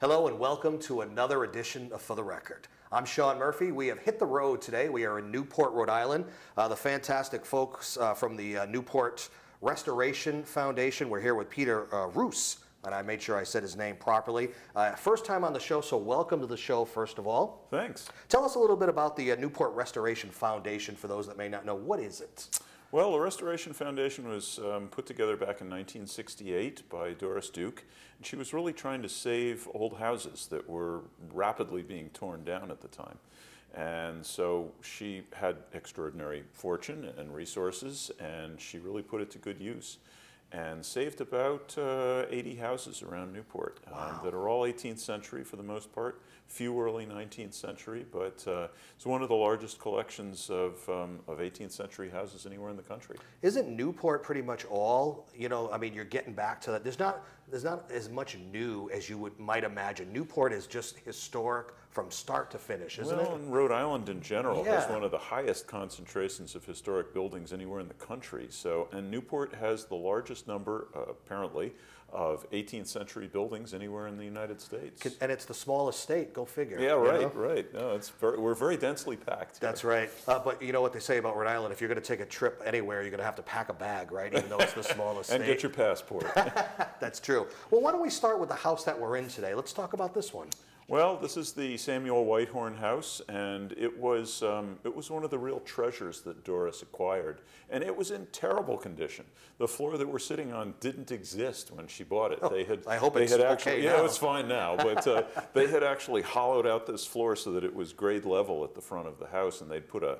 Hello and welcome to another edition of For the Record. I'm Sean Murphy. We have hit the road today. We are in Newport, Rhode Island. The fantastic folks from the Newport Restoration Foundation. We're here with Peter Roos, and I made sure I said his name properly. First time on the show, so welcome to the show, first of all. Thanks. Tell us a little bit about the Newport Restoration Foundation for those that may not know. What is it? Well, the Restoration Foundation was put together back in 1968 by Doris Duke, and she was really trying to save old houses that were rapidly being torn down at the time. And so she had extraordinary fortune and resources, and she really put it to good use and saved about 80 houses around Newport. Wow. That are all 18th century for the most part, few early 19th century, but it's one of the largest collections of 18th century houses anywhere in the country. Isn't Newport pretty much all, I mean, you're getting back to that. There's not as much new as you might imagine. Newport is just historic from start to finish, isn't it? Well, and Rhode Island in general Yeah. has one of the highest concentrations of historic buildings anywhere in the country. And Newport has the largest number, apparently, of 18th century buildings anywhere in the United States. And it's the smallest state, go figure. Yeah, right, right. No, we're very densely packed. That's right. But you know what they say about Rhode Island, if you're going to take a trip anywhere, you're going to have to pack a bag, right? Even though it's the smallest And state. get your passport. That's true. Well, why don't we start with the house that we're in today? Let's talk about this one. Well, this is the Samuel Whitehorn house, and it was one of the real treasures that Doris acquired, and it was in terrible condition. The floor that we're sitting on didn't exist when she bought it. Oh, I hope it's okay now. Yeah, it's fine now, but they had actually hollowed out this floor so that it was grade level at the front of the house, and they'd put a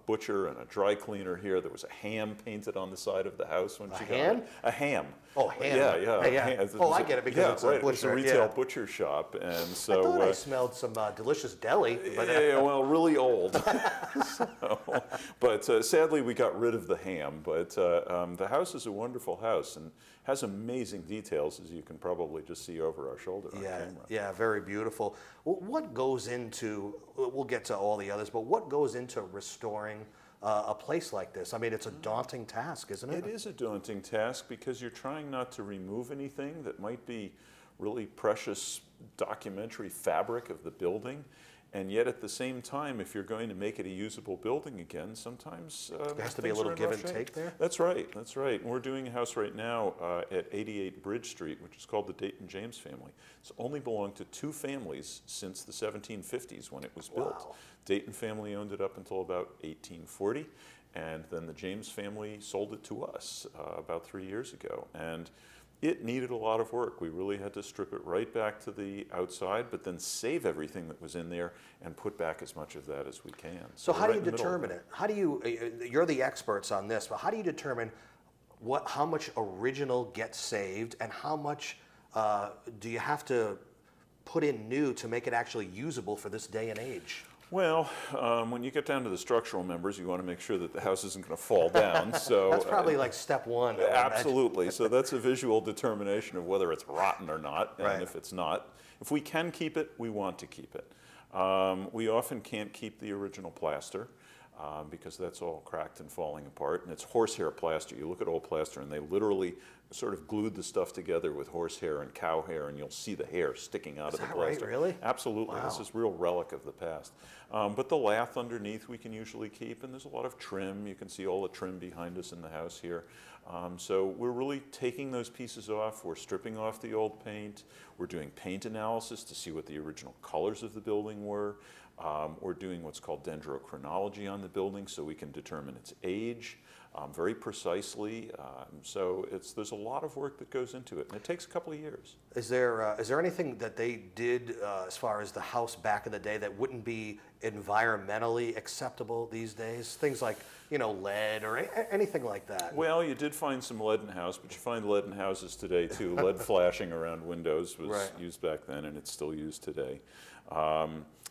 butcher and a dry cleaner here. There was a ham painted on the side of the house when she got it. A ham? Oh, ham. Yeah. Yeah. Oh, I get it because it's a butcher. It's a retail butcher shop, and so I thought I smelled some delicious deli. But, yeah, well, really old. But sadly, we got rid of the ham. But the house is a wonderful house and has amazing details, as you can probably just see over our shoulder on camera. Yeah, very beautiful. What goes into, we'll get to all the others, but what goes into restoring a place like this? I mean, it's a daunting task, isn't it? It is a daunting task because you're trying not to remove anything that might be really precious documentary fabric of the building. And yet at the same time, if you're going to make it a usable building again, sometimes there has to be a little give and take there? That's right, that's right. And we're doing a house right now at 88 Bridge Street, which is called the Dayton James family. It's only belonged to two families since the 1750s when it was built. Wow. Dayton family owned it up until about 1840, and then the James family sold it to us about 3 years ago. And it needed a lot of work. We really had to strip it right back to the outside, but then save everything that was in there and put back as much of that as we can. So how do you determine it? How do you, you're the experts on this, but how do you determine how much original gets saved and how much do you have to put in new to make it actually usable for this day and age? Well, when you get down to the structural members, you want to make sure that the house isn't going to fall down. So that's probably like step one. Absolutely. So that's a visual determination of whether it's rotten or not. And right. If it's not, if we can keep it, we want to keep it. We often can't keep the original plaster because that's all cracked and falling apart. And it's horsehair plaster. You look at old plaster and they literally sort of glued the stuff together with horsehair and cow hair, and you'll see the hair sticking out of the plaster. Right, really? Absolutely. Wow. This is real relic of the past. But the lath underneath we can usually keep, and there's a lot of trim. You can see all the trim behind us in the house here. So we're really taking those pieces off. We're stripping off the old paint. We're doing paint analysis to see what the original colors of the building were. We're doing what's called dendrochronology on the building so we can determine its age very precisely. So there's a lot of work that goes into it, and it takes a couple of years. Is there anything that they did as far as the house back in the day that wouldn't be environmentally acceptable these days? Things like, lead or anything like that? Well, you did find some lead in the house, but you find lead in houses today too. Lead flashing around windows was used back then, and it's still used today.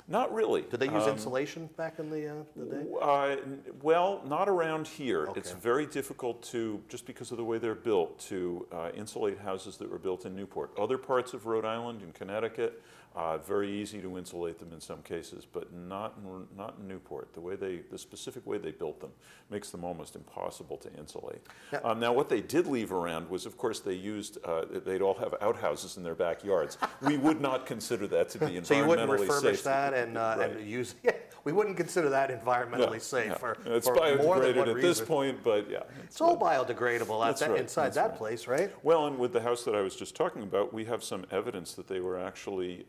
Not really. Did they use insulation back in the day? Well, not around here. Okay. It's very difficult to, just because of the way they're built, to insulate houses that were built in Newport. Other parts of Rhode Island and Connecticut, Very easy to insulate them in some cases, but not in Newport. The specific way they built them makes them almost impossible to insulate. Now, what they did leave around was, of course, they'd all have outhouses in their backyards. We would not consider that to be environmentally safe. So you wouldn't refurbish that and use? Yeah, we wouldn't consider that environmentally safe for it's more than one biodegraded at reason. this point, but yeah, it's all biodegradable inside that right. place, right? Well, and with the house that I was just talking about, we have some evidence that they were actually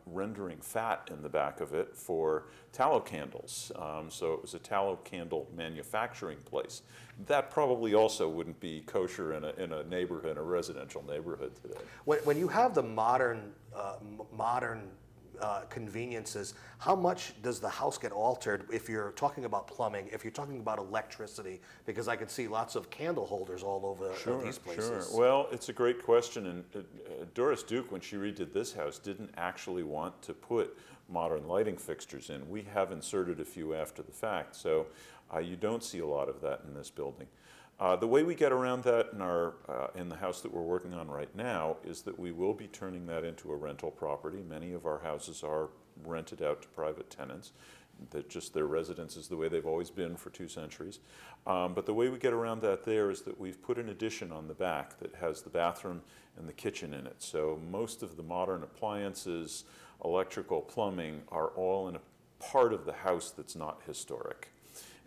rendering fat in the back of it for tallow candles. So it was a tallow candle manufacturing place. That probably also wouldn't be kosher in a neighborhood, in a residential neighborhood today. When you have the modern conveniences, how much does the house get altered if you're talking about plumbing, if you're talking about electricity? Because I can see lots of candle holders all over these places. Sure. Well, it's a great question, and Doris Duke, when she redid this house, didn't actually want to put modern lighting fixtures in. We have inserted a few after the fact, so you don't see a lot of that in this building. The way we get around that in the house that we're working on right now is that we will be turning that into a rental property. Many of our houses are rented out to private tenants. That just their residence is the way they've always been for 2 centuries. But the way we get around that there is that we've put an addition on the back that has the bathroom and the kitchen in it. So most of the modern appliances, electrical, plumbing are all in a part of the house that's not historic.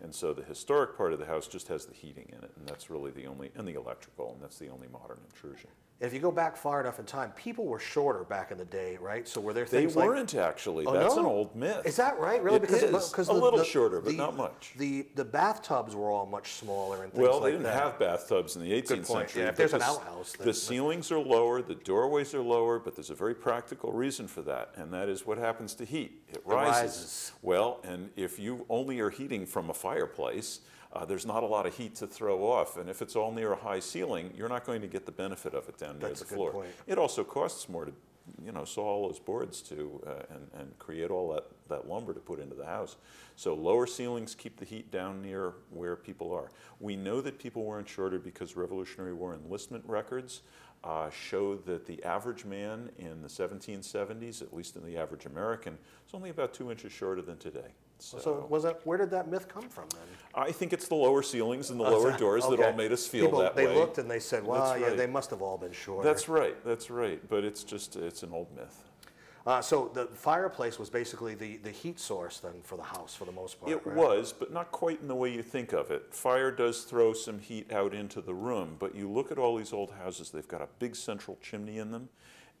And so the historic part of the house just has the heating in it, and that's really the only, and the electrical, and that's the only modern intrusion. If you go back far enough in time, people were shorter back in the day, right? So were there They things like... weren't actually. Oh, That's no? an old myth. Is that right? Really? It is. A little shorter, but not much. The bathtubs were all much smaller and things Well, like they didn't that. have bathtubs in the 18th century. Yeah, if there's an outhouse. The ceilings are lower, the doorways are lower, but there's a very practical reason for that, and that is what happens to heat. It rises. Well, and if you only are heating from a fireplace, there's not a lot of heat to throw off, and if it's all near a high ceiling, you're not going to get the benefit of it down near the floor. Point. It also costs more to, saw all those boards to and create all that lumber to put into the house. So lower ceilings keep the heat down near where people are. We know that people weren't shorter because Revolutionary War enlistment records show that the average man in the 1770s, at least in the average American, was only about 2 inches shorter than today. So where did that myth come from then? I think it's the lower ceilings and the lower doors that all made us feel that way. They looked and they said, well, yeah, they must have all been shorter. That's right, but it's an old myth. So the fireplace was basically the heat source then for the house for the most part, It right? was, but not quite in the way you think of it. Fire does throw some heat out into the room, but you look at all these old houses, they've got a big central chimney in them,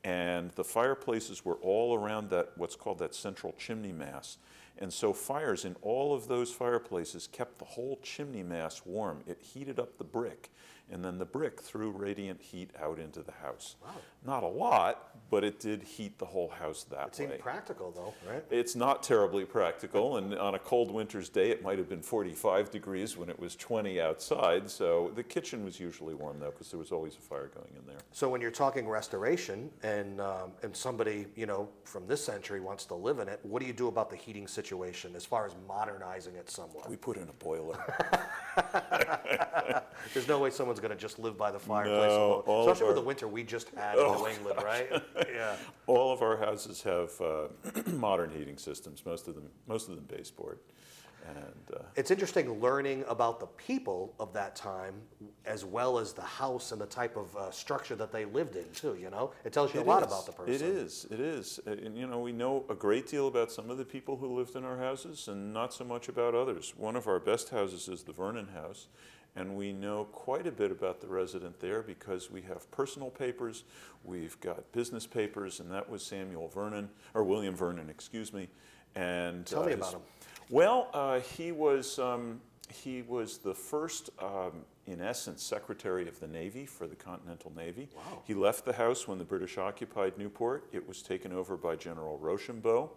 and the fireplaces were all around that, what's called that central chimney mass. And so fires in all of those fireplaces kept the whole chimney mass warm. It heated up the brick, and then the brick threw radiant heat out into the house. Wow. Not a lot, but it did heat the whole house that way. It seemed practical though, right? It's not terribly practical, and on a cold winter's day it might have been 45 degrees when it was 20 outside, so the kitchen was usually warm though because there was always a fire going in there. So when you're talking restoration and somebody, from this century wants to live in it, what do you do about the heating situation as far as modernizing it somewhat? We put in a boiler. There's no way someone's going to just live by the fireplace alone. Especially with the winter we just had in New England, right? Yeah. All of our houses have modern heating systems, most of them baseboard. And it's interesting learning about the people of that time as well as the house and the type of structure that they lived in too, It tells you a lot about the person. It is. And, we know a great deal about some of the people who lived in our houses and not so much about others. One of our best houses is the Vernon House, and we know quite a bit about the resident there because we have personal papers, we've got business papers, and that was William Vernon, excuse me. And tell me about him. Well, he was the first, in essence, Secretary of the Navy for the Continental Navy. Wow. He left the house when the British occupied Newport. It was taken over by General Rochambeau.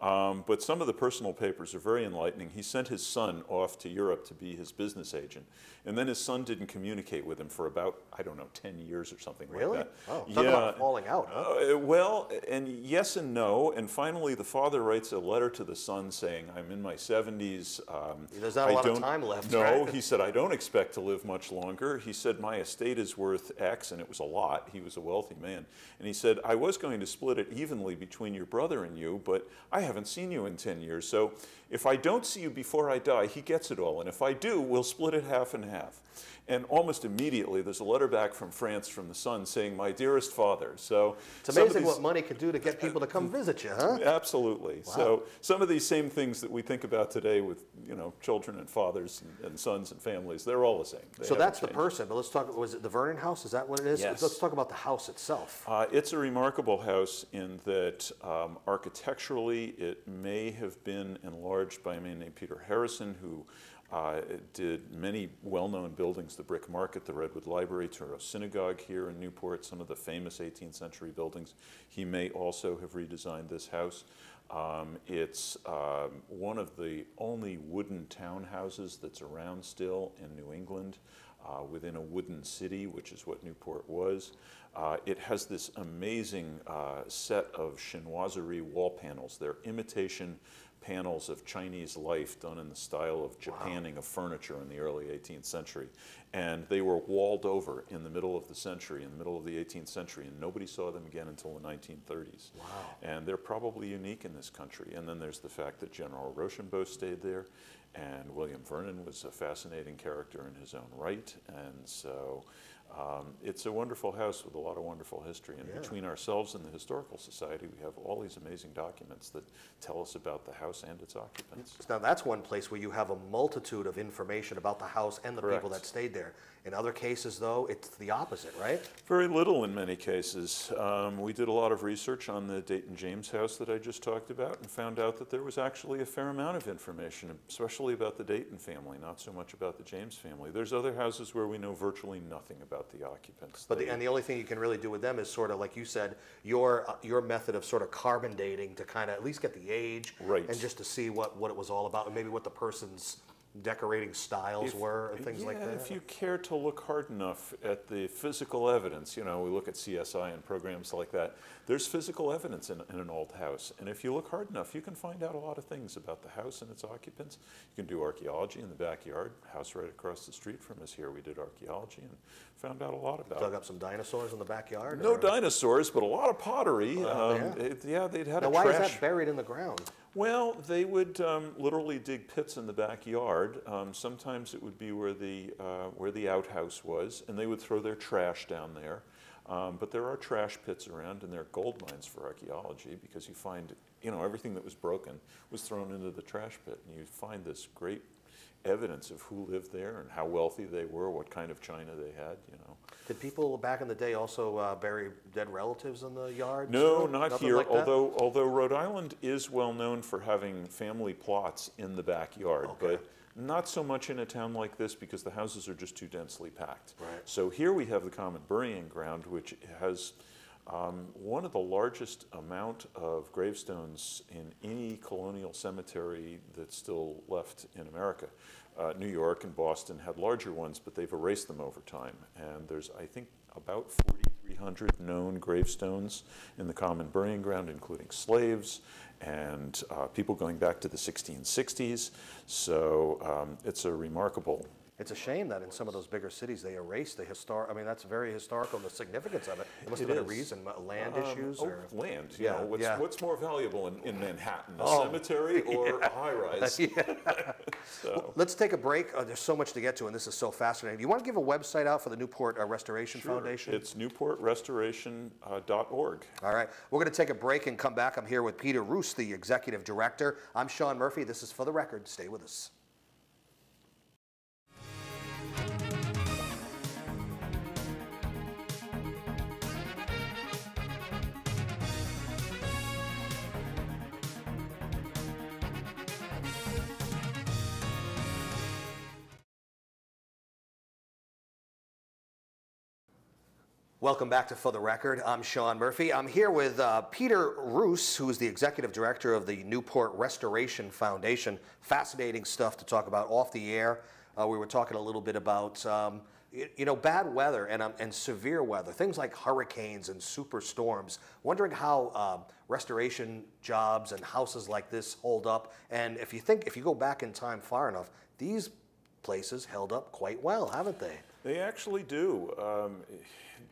But some of the personal papers are very enlightening. He sent his son off to Europe to be his business agent. And then his son didn't communicate with him for about, I don't know, 10 years or something like that. Oh, talk about falling out, huh? Well, and yes and no. And finally, the father writes a letter to the son saying, I'm in my 70s. There's not a lot of time left, No, right? he said, I don't expect to live much longer. He said, my estate is worth X, and it was a lot. He was a wealthy man. And he said, I was going to split it evenly between your brother and you, but I haven't seen you in 10 years. So if I don't see you before I die, he gets it all. And if I do, we'll split it half and half. And almost immediately, there's a letter back from France from the son saying, my dearest father. So it's amazing what money can do to get people to come visit you, huh? Absolutely. Wow. So some of these same things that we think about today with, children and fathers and sons and families, they're all the same. So that's the person, but let's talk, was it the Vernon House? Is that what it is? Yes. Let's talk about the house itself. It's a remarkable house in that architecturally it may have been enlarged by a man named Peter Harrison, who did many well-known buildings, the Brick Market, the Redwood Library, Touro Synagogue here in Newport, some of the famous 18th century buildings. He may also have redesigned this house. It's one of the only wooden townhouses that's around still in New England, within a wooden city, which is what Newport was. It has this amazing set of chinoiserie wall panels. They're imitation panels of Chinese life done in the style of Japanning of furniture in the early 18th century. And they were walled over in the middle of the century, in the middle of the 18th century, and nobody saw them again until the 1930s. Wow. And they're probably unique in this country. And then there's the fact that General Rochambeau stayed there, and William Vernon was a fascinating character in his own right. And so it's a wonderful house with a lot of wonderful history. And between ourselves and the Historical Society, we have all these amazing documents that tell us about the house and its occupants. Now that's one place where you have a multitude of information about the house and the people that stayed there. In other cases, though, it's the opposite, right? Very little in many cases. We did a lot of research on the Dayton James house that I just talked about and found out that there was actually a fair amount of information, especially about the Dayton family, not so much about the James family. There's other houses where we know virtually nothing about the occupants. But the only thing you can really do with them is sort of, like you said, your method of sort of carbon dating to kind of at least get the age and just to see what it was all about and maybe what the person's decorating styles were and things like that. If you care to look hard enough at the physical evidence, we look at CSI and programs like that, there's physical evidence in an old house. And if you look hard enough, you can find out a lot of things about the house and its occupants. You can do archaeology in the backyard. House right across the street from us here, we did archaeology and found out a lot about Dug up some dinosaurs in the backyard? No dinosaurs, but a lot of pottery. They'd had now, why is that buried in the ground? Well, they would literally dig pits in the backyard. Sometimes it would be where the outhouse was, and they would throw their trash down there. But there are trash pits around, and they're gold mines for archaeology because you find, everything that was broken was thrown into the trash pit, and you find this great evidence of who lived there and how wealthy they were, what kind of china they had, Did people back in the day also bury dead relatives in the yard? No, not Nothing here, like that? although Rhode Island is well known for having family plots in the backyard, but not so much in a town like this because the houses are just too densely packed. Right. So here we have the common burying ground, which has one of the largest amount of gravestones in any colonial cemetery that's still left in America. New York and Boston had larger ones, but they've erased them over time. And there's, I think, about 4,300 known gravestones in the common burying ground, including slaves and people going back to the 1660s. So it's a remarkable. It's a shame that in some of those bigger cities they erase the historic. I mean, that's very historical, the significance of it. It must have been a reason, land issues? Or? Land. What's more valuable in Manhattan, a cemetery or a high-rise? Well, let's take a break. There's so much to get to, and this is so fascinating. Do you want to give a website out for the Newport Restoration Foundation? It's newportrestoration.org. All right. We're going to take a break and come back. I'm here with Peter Roos, the Executive Director. I'm Sean Murphy. This is For the Record. Stay with us. Welcome back to For the Record. I'm Sean Murphy. I'm here with Peter Roos, who is the Executive Director of the Newport Restoration Foundation. Fascinating stuff to talk about off the air. We were talking a little bit about bad weather and severe weather, things like hurricanes and superstorms. Wondering how restoration jobs and houses like this hold up. And if you go back in time far enough, these places held up quite well, haven't they? They actually do.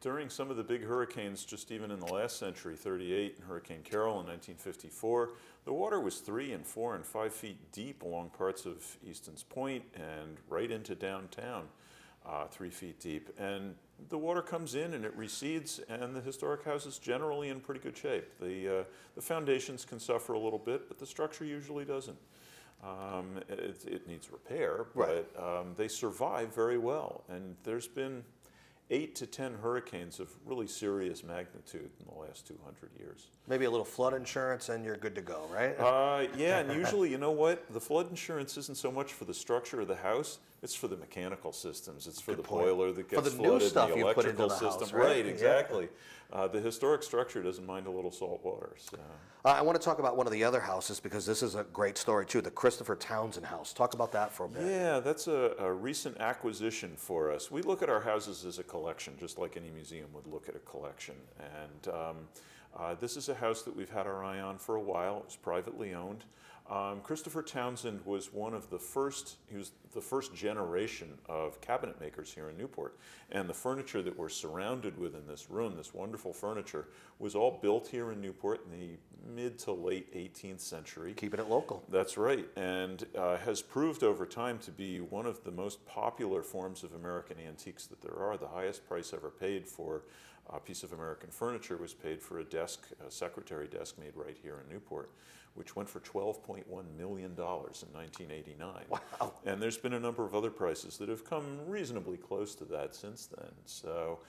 During some of the big hurricanes, just even in the last century, 38 and Hurricane Carol in 1954, the water was 3 and 4 and 5 feet deep along parts of Easton's Point and right into downtown, 3 feet deep. And the water comes in and it recedes, and the historic house is generally in pretty good shape. The foundations can suffer a little bit, but the structure usually doesn't. It needs repair, but they survive very well. And there's been 8 to 10 hurricanes of really serious magnitude in the last 200 years. Maybe a little flood insurance and you're good to go, right? Yeah, and usually, you know what? The flood insurance isn't so much for the structure of the house, it's for the mechanical systems. It's for the boiler that gets flooded, the electrical system. Right, exactly. The historic structure doesn't mind a little salt water. So. I want to talk about one of the other houses because this is a great story too, the Christopher Townsend house. Talk about that for a bit. Yeah, that's a recent acquisition for us. We look at our houses as a collection, just like any museum would look at a collection. And this is a house that we've had our eye on for a while. It was privately owned. Christopher Townsend was he was the first generation of cabinet makers here in Newport. And the furniture that we're surrounded with in this room, this wonderful furniture, was all built here in Newport in the mid to late 18th century. Keeping it local. That's right, and has proved over time to be one of the most popular forms of American antiques that there are. The highest price ever paid for a piece of American furniture was paid for a secretary desk made right here in Newport, which went for $12.1 million in 1989. Wow. And there's been a number of other prices that have come reasonably close to that since then. So,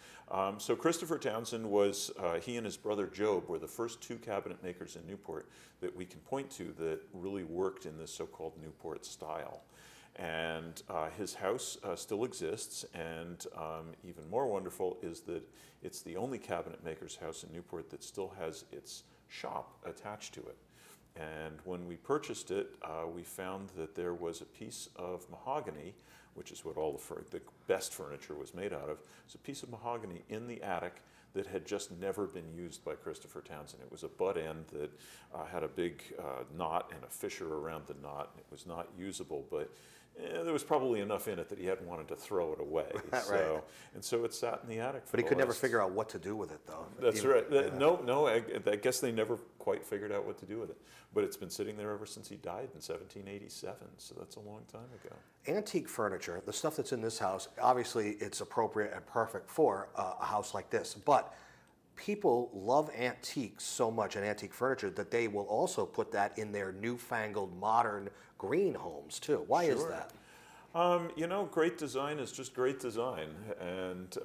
so Christopher Townsend was, he and his brother Job were the first 2 cabinet makers in Newport that we can point to that really worked in this so-called Newport style. And his house still exists, and even more wonderful is that it's the only cabinet maker's house in Newport that still has its shop attached to it. And when we purchased it, we found that there was a piece of mahogany, which is what all the best furniture was made out of. It's a piece of mahogany in the attic that had just never been used by Christopher Townsend. It was a butt end that had a big knot and a fissure around the knot. It was not usable, but there was probably enough in it that he hadn't wanted to throw it away. Right. And so it sat in the attic for But he could never figure out what to do with it, though. That's right. No, I guess they never quite figured out what to do with it. But it's been sitting there ever since he died in 1787, so that's a long time ago. Antique furniture, the stuff that's in this house, obviously it's appropriate and perfect for a house like this, but people love antiques so much and antique furniture that they will also put that in their newfangled modern green homes too. Why is that? You know, great design is just great design, and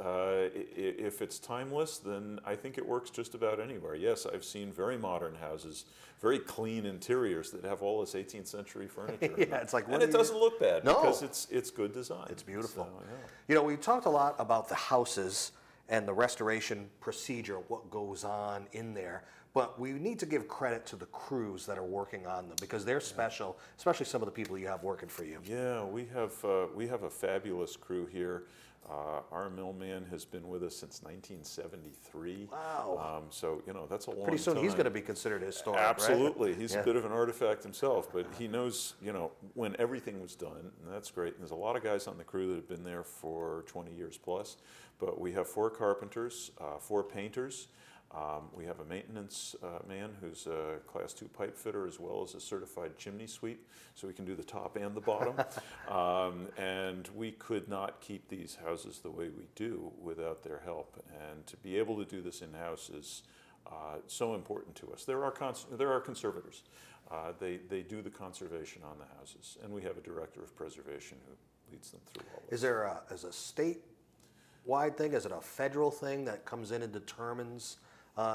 if it's timeless, then I think it works just about anywhere. Yes, I've seen very modern houses, very clean interiors that have all this 18th century furniture. Yeah, it's like, and it doesn't look bad because No. it's good design. It's beautiful. So, yeah. You know, we talked a lot about the houses and the restoration procedure, what goes on in there. But we need to give credit to the crews that are working on them because they're special, especially some of the people you have working for you. Yeah, we have a fabulous crew here. Our millman has been with us since 1973. Wow. So, you know, that's a long time. Pretty soon he's going to be considered historic, Absolutely. Right? He's a bit of an artifact himself, but he knows, you know, when everything was done, and that's great. And there's a lot of guys on the crew that have been there for 20 years plus, but we have 4 carpenters, 4 painters. We have a maintenance man who's a Class 2 pipe fitter as well as a certified chimney sweep, so we can do the top and the bottom. And we could not keep these houses the way we do without their help. And to be able to do this in-house is so important to us. There are conservators. They do the conservation on the houses, and we have a director of preservation who leads them through all of Is there a state-wide thing? Is it a federal thing that comes in and determines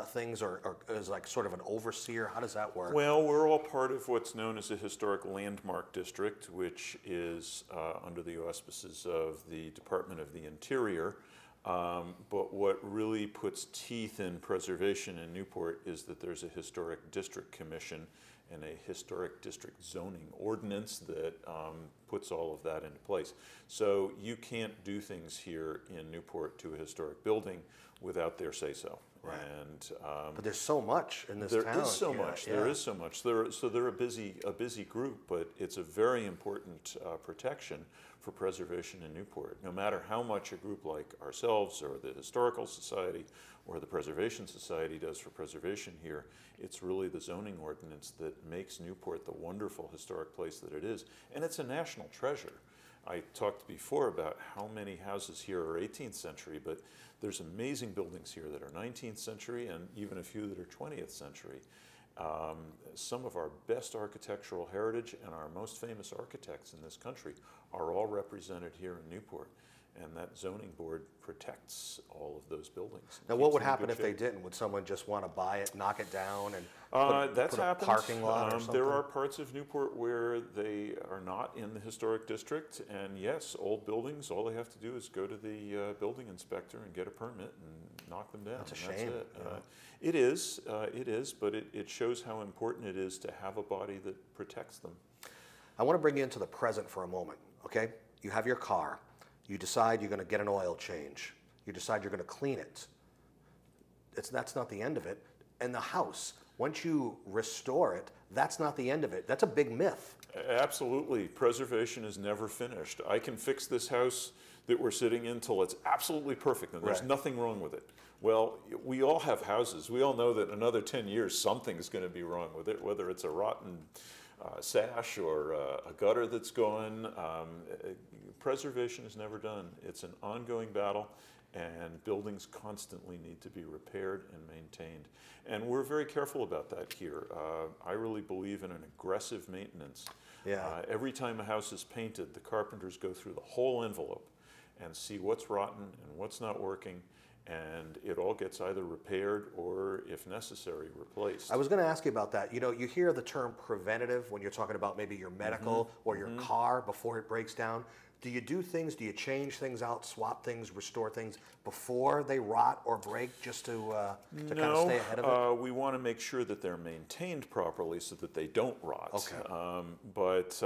things, or is like sort of an overseer? How does that work? Well, we're all part of what's known as a historic landmark district, which is under the auspices of the Department of the Interior. But what really puts teeth in preservation in Newport is that there's a historic district commission and a historic district zoning ordinance that puts all of that into place. So you can't do things here in Newport to a historic building without their say-so. Right. And but there's so much in this there town. is so Yeah, much. yeah. There is so much. So they're a busy group, but it's a very important protection for preservation in Newport. No matter how much a group like ourselves or the Historical Society or the Preservation Society does for preservation here, it's really the zoning ordinance that makes Newport the wonderful historic place that it is. And it's a national treasure. I talked before about how many houses here are 18th century, but there's amazing buildings here that are 19th century and even a few that are 20th century. Some of our best architectural heritage and our most famous architects in this country are all represented here in Newport. And that zoning board protects all of those buildings. Now, what would happen if they didn't? Would someone just want to buy it, knock it down, and that's put a happened. parking lot or something? There are parts of Newport where they are not in the historic district, and yes, old buildings, all they have to do is go to the building inspector and get a permit and knock them down. That's a and shame. That's it. Yeah. It is, but it shows how important it is to have a body that protects them. I want to bring you into the present for a moment, okay? You have your car. You decide you're going to get an oil change. You decide you're going to clean it. That's not the end of it. And the house, once you restore it, that's not the end of it. That's a big myth. Absolutely. Preservation is never finished. I can fix this house that we're sitting in till it's absolutely perfect and there's nothing wrong with it. Well, we all have houses. We all know that in another 10 years something's going to be wrong with it, whether it's a rotten sash or a gutter that's gone. Preservation is never done. It's an ongoing battle, and buildings constantly need to be repaired and maintained. And we're very careful about that here. I really believe in an aggressive maintenance. Yeah. Every time a house is painted, the carpenters go through the whole envelope and see what's rotten and what's not working, and it all gets either repaired or, if necessary, replaced. I was going to ask you about that. You know, you hear the term preventative when you're talking about maybe your medical or your car before it breaks down. Do you do things, do you change things out, swap things, restore things before they rot or break just to kind of stay ahead of it? We want to make sure that they're maintained properly so that they don't rot. Okay. But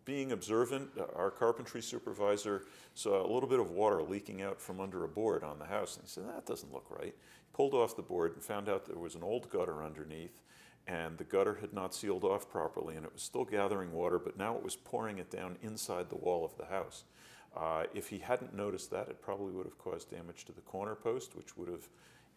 being observant, our carpentry supervisor saw a little bit of water leaking out from under a board on the house, and he said, that doesn't look right. Pulled off the board and found out there was an old gutter underneath, and the gutter had not sealed off properly, and it was still gathering water, but now it was pouring it down inside the wall of the house. If he hadn't noticed that, it probably would have caused damage to the corner post, which would have,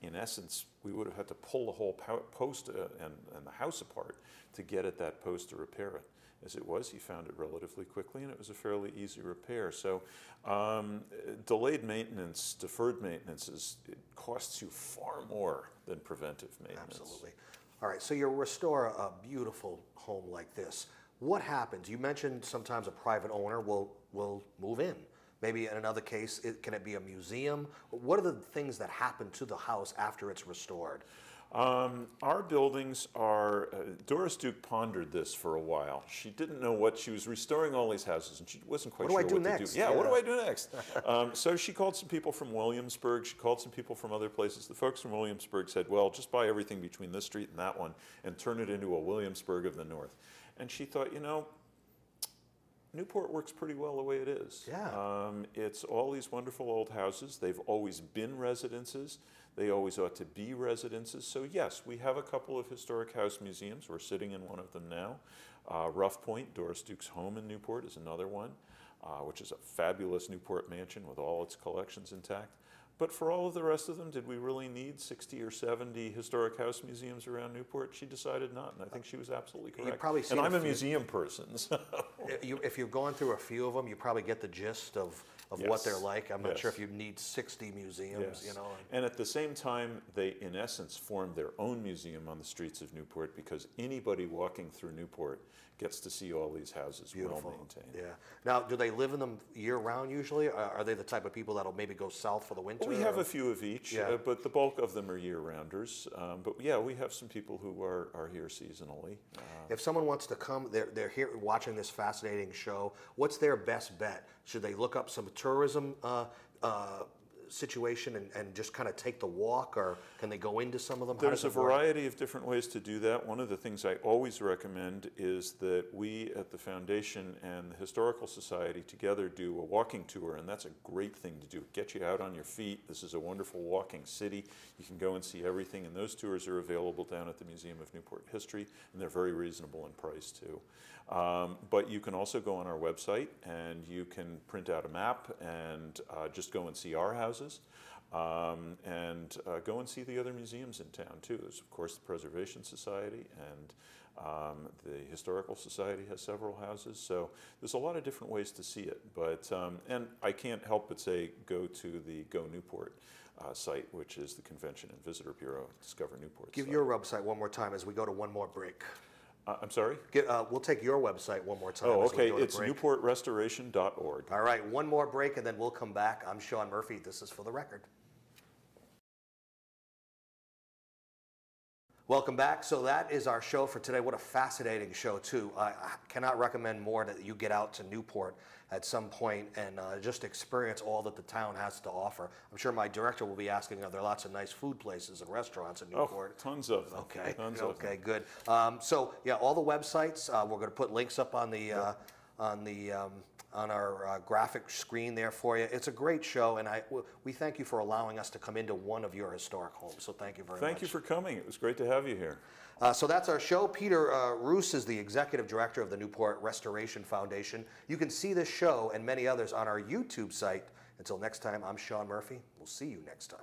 in essence, we would have had to pull the whole post and the house apart to get at that post to repair it. As it was, he found it relatively quickly, and it was a fairly easy repair. So delayed maintenance, deferred maintenance, it costs you far more than preventive maintenance. Absolutely. All right, so you restore a beautiful home like this. What happens? You mentioned sometimes a private owner will move in. Maybe in another case, can it be a museum? What are the things that happen to the house after it's restored? Our buildings are, Doris Duke pondered this for a while. She didn't know what, she was restoring all these houses and she wasn't quite sure what to do. Yeah, what do I do next? So she called some people from Williamsburg, she called some people from other places. The folks from Williamsburg said, well, just buy everything between this street and that one and turn it into a Williamsburg of the North. And she thought, you know, Newport works pretty well the way it is. Yeah. It's all these wonderful old houses. They've always been residences. They always ought to be residences. So yes, we have a couple of historic house museums. We're sitting in one of them now. Rough Point, Doris Duke's home in Newport, is another one, which is a fabulous Newport mansion with all its collections intact. But for all of the rest of them, did we really need 60 or 70 historic house museums around Newport? She decided not, and I think she was absolutely correct. You've probably seen and I'm a museum person. So. If you've gone through a few of them, you probably get the gist of what they're like. I'm not sure if you need 60 museums, you know. And at the same time, they, in essence, formed their own museum on the streets of Newport because anybody walking through Newport gets to see all these houses well maintained. Yeah. Now, do they live in them year-round usually? Are they the type of people that'll maybe go south for the winter? Well, we have a few of each, but the bulk of them are year-rounders. But yeah, we have some people who are here seasonally. If someone wants to come, they're here watching this fascinating show, what's their best bet? Should they look up some tourism situation and just kind of take the walk, or can they go into some of them? There's a variety of different ways to do that. One of the things I always recommend is that we at the Foundation and the Historical Society together do a walking tour, and that's a great thing to do. Get you out on your feet. This is a wonderful walking city. You can go and see everything, and those tours are available down at the Museum of Newport History, and they're very reasonable in price too. But you can also go on our website and you can print out a map and just go and see our houses. And go and see the other museums in town too. There's of course the Preservation Society, and the Historical Society has several houses. So there's a lot of different ways to see it. But and I can't help but say go to the Go Newport site, which is the Convention and Visitor Bureau, Discover Newport. Give site. your website one more time as we go to one more break. I'm sorry? We'll take your website one more time. Oh, as we okay. go to It's break. newportrestoration.org. All right, one more break and then we'll come back. I'm Sean Murphy. This is For the Record. Welcome back. So that is our show for today. What a fascinating show, too. I cannot recommend more that you get out to Newport at some point and just experience all that the town has to offer. I'm sure my director will be asking, are there lots of nice food places and restaurants in Newport? Oh, tons of them. Okay, Tons of them. good. So, yeah, all the websites, we're going to put links up on the on our graphic screen there for you. It's a great show, and we thank you for allowing us to come into one of your historic homes. So thank you very much. Thank you for coming. It was great to have you here. So that's our show. Peter Roos is the executive director of the Newport Restoration Foundation. You can see this show and many others on our YouTube site. Until next time, I'm Sean Murphy. We'll see you next time.